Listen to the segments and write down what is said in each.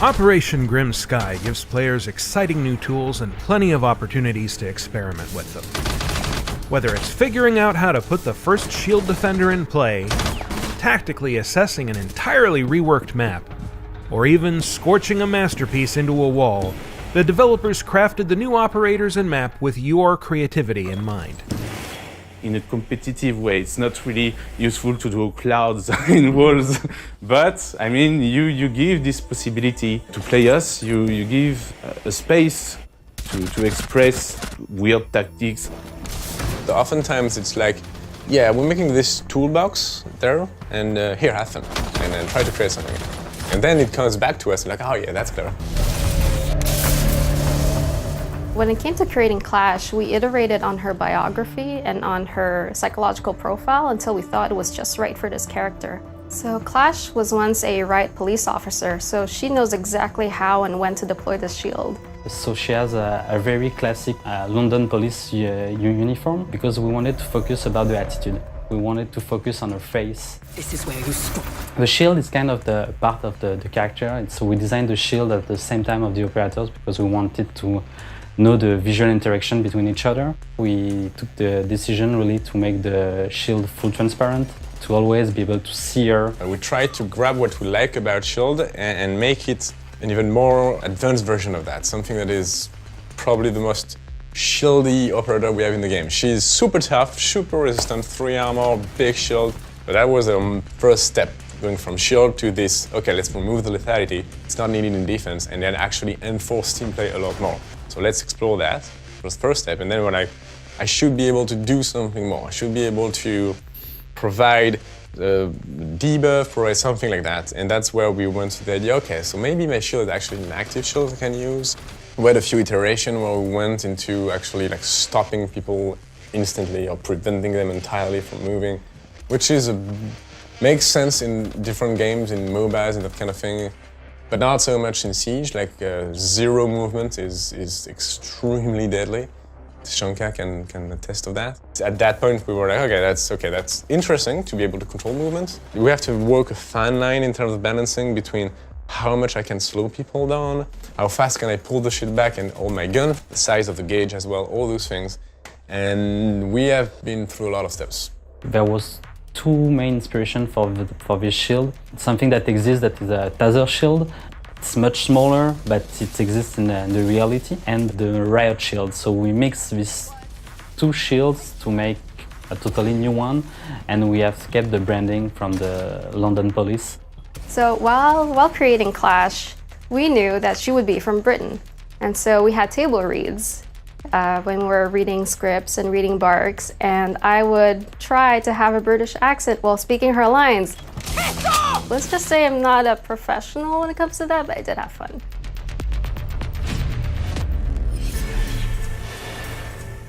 Operation Grim Sky gives players exciting new tools and plenty of opportunities to experiment with them. Whether it's figuring out how to put the first shield defender in play, tactically assessing an entirely reworked map, or even scorching a masterpiece into a wall, the developers crafted the new operators and map with your creativity in mind. In a competitive way, it's not really useful to do clouds in walls, but I mean, you give this possibility to players, you give a space to express weird tactics. So oftentimes it's like, yeah, we're making this toolbox there, and here, have fun, and then try to create something. And then it comes back to us like, oh yeah, that's clever. When it came to creating Clash, we iterated on her biography and on her psychological profile until we thought it was just right for this character. So Clash was once a riot police officer, so she knows exactly how and when to deploy the shield. So she has a very classic London police uniform because we wanted to focus about the attitude. We wanted to focus on her face. This is where you stop. The shield is kind of the part of the character, and so we designed the shield at the same time of the operators because we wanted to know the visual interaction between each other. We took the decision really to make the shield full transparent, to always be able to see her. We tried to grab what we like about shield and make it an even more advanced version of that, something that is probably the most shieldy operator we have in the game. She's super tough, super resistant, 3 armor, big shield, but that was the first step, going from shield to this, okay, let's remove the lethality, it's not needed in defense, and then actually enforce team play a lot more. So let's explore that. It was the first step, and then when I should be able to do something more. I should be able to provide debuff, provide something like that, and that's where we went to the idea, okay, so maybe my shield is actually an active shield I can use. We had a few iterations where we went into actually like stopping people instantly or preventing them entirely from moving, which is makes sense in different games, in MOBAs and that kind of thing, but not so much in Siege. Like zero movement is extremely deadly. Shanka can attest of that. At that point, we were like, okay, that's interesting to be able to control movement. We have to work a fine line in terms of balancing between how much I can slow people down, how fast can I pull the shit back and hold my gun, the size of the gauge as well, all those things. And we have been through a lot of steps. There was 2 main inspirations for this shield. It's something that exists that is a taser shield. It's much smaller, but it exists in the reality, and the riot shield. So we mix these 2 shields to make a totally new one, and we have kept the branding from the London police. So while creating Clash, we knew that she would be from Britain. And so we had table reads when we were reading scripts and reading barks, and I would try to have a British accent while speaking her lines. Let's just say I'm not a professional when it comes to that, but I did have fun.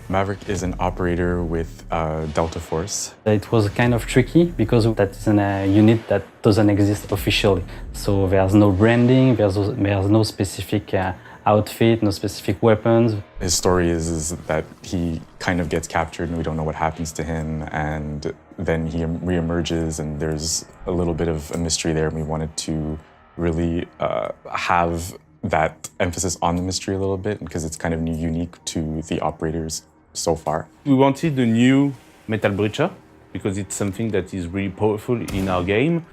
Maverick is an operator with Delta Force. It was kind of tricky because that is a unit that doesn't exist officially. So there's no branding, there's no specific outfit, no specific weapons. His story is that he kind of gets captured and we don't know what happens to him, and then he reemerges and there's a little bit of a mystery there, and we wanted to really have that emphasis on the mystery a little bit because it's kind of unique to the operators so far. We wanted a new metal breacher because it's something that is really powerful in our game.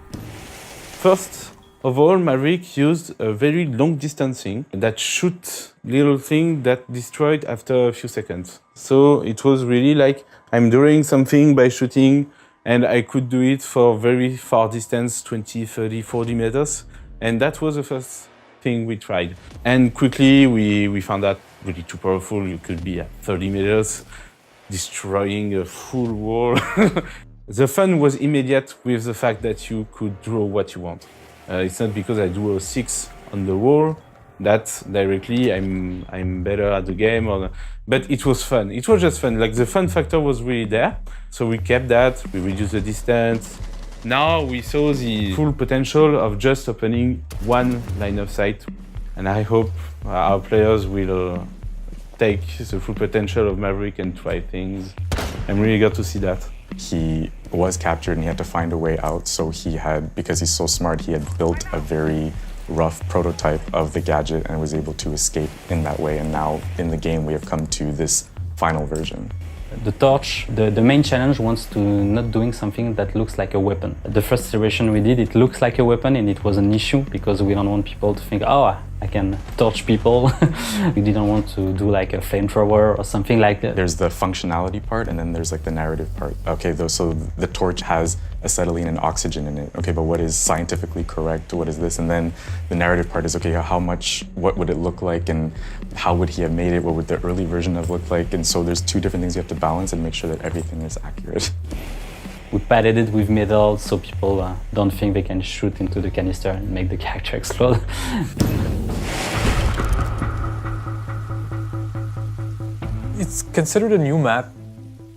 First of all, Maverick used a very long distancing that shoot little thing that destroyed after a few seconds. So it was really like I'm doing something by shooting, and I could do it for very far distance, 20, 30, 40 meters. And that was the first thing we tried. And quickly we found out really too powerful. You could be at 30 meters, destroying a full wall. The fun was immediate with the fact that you could draw what you want. It's not because I drew a 6 on the wall that directly I'm better at the game, but it was fun. It was just fun. Like the fun factor was really there. So we kept that, we reduced the distance. Now we saw the full potential of just opening one line of sight. And I hope our players will take the full potential of Maverick and try things. I'm really eager to see that. He was captured and he had to find a way out, so he had, because he's so smart, he had built a very rough prototype of the gadget and was able to escape in that way. And now in the game, we have come to this final version. The torch, the main challenge wants to not doing something that looks like a weapon. The first iteration we did, it looks like a weapon, and it was an issue because we don't want people to think, oh, I can torch people. We didn't want to do like a flamethrower or something like that. There's the functionality part, and then there's like the narrative part. Okay, so the torch has acetylene and oxygen in it. Okay, but what is scientifically correct? What is this? And then the narrative part is, okay, what would it look like, and how would he have made it? What would the early version have looked like? And so there's two different things you have to balance and make sure that everything is accurate. We padded it with metal so people don't think they can shoot into the canister and make the character explode. It's considered a new map.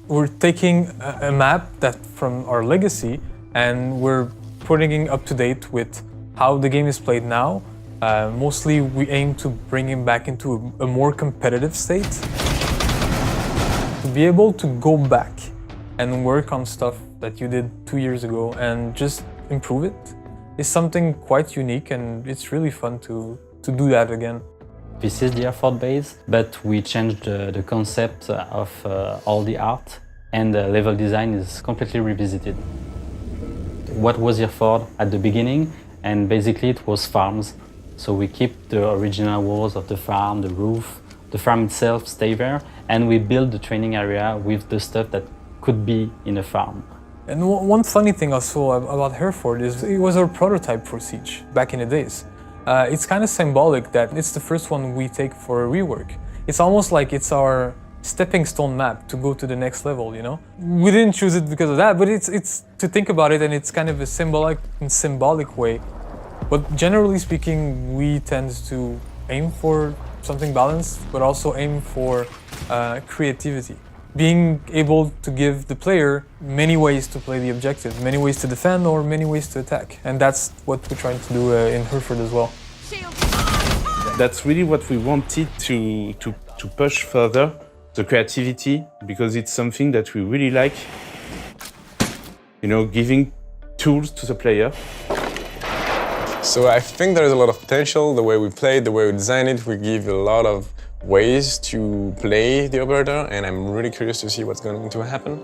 We're taking a map that from our legacy and we're putting it up to date with how the game is played now. Mostly we aim to bring it back into a more competitive state. To be able to go back and work on stuff that you did 2 years ago and just improve it is something quite unique, and it's really fun to do that again. This is the Hereford base, but we changed the concept of all the art, and the level design is completely revisited. What was Hereford at the beginning? And basically it was farms. So we keep the original walls of the farm, the roof, the farm itself stay there, and we build the training area with the stuff that could be in a farm. And one funny thing also about Hereford is it was our prototype for Siege back in the days. It's kind of symbolic that it's the first one we take for a rework. It's almost like it's our stepping stone map to go to the next level, you know? We didn't choose it because of that, but it's to think about it, and it's kind of a symbolic way. But generally speaking, we tend to aim for something balanced, but also aim for creativity. Being able to give the player many ways to play the objective, many ways to defend or many ways to attack. And that's what we're trying to do in Hereford as well. That's really what we wanted to push further, the creativity, because it's something that we really like, you know, giving tools to the player. So I think there's a lot of potential. The way we play it, the way we design it, we give a lot of ways to play the operator, and I'm really curious to see what's going to happen.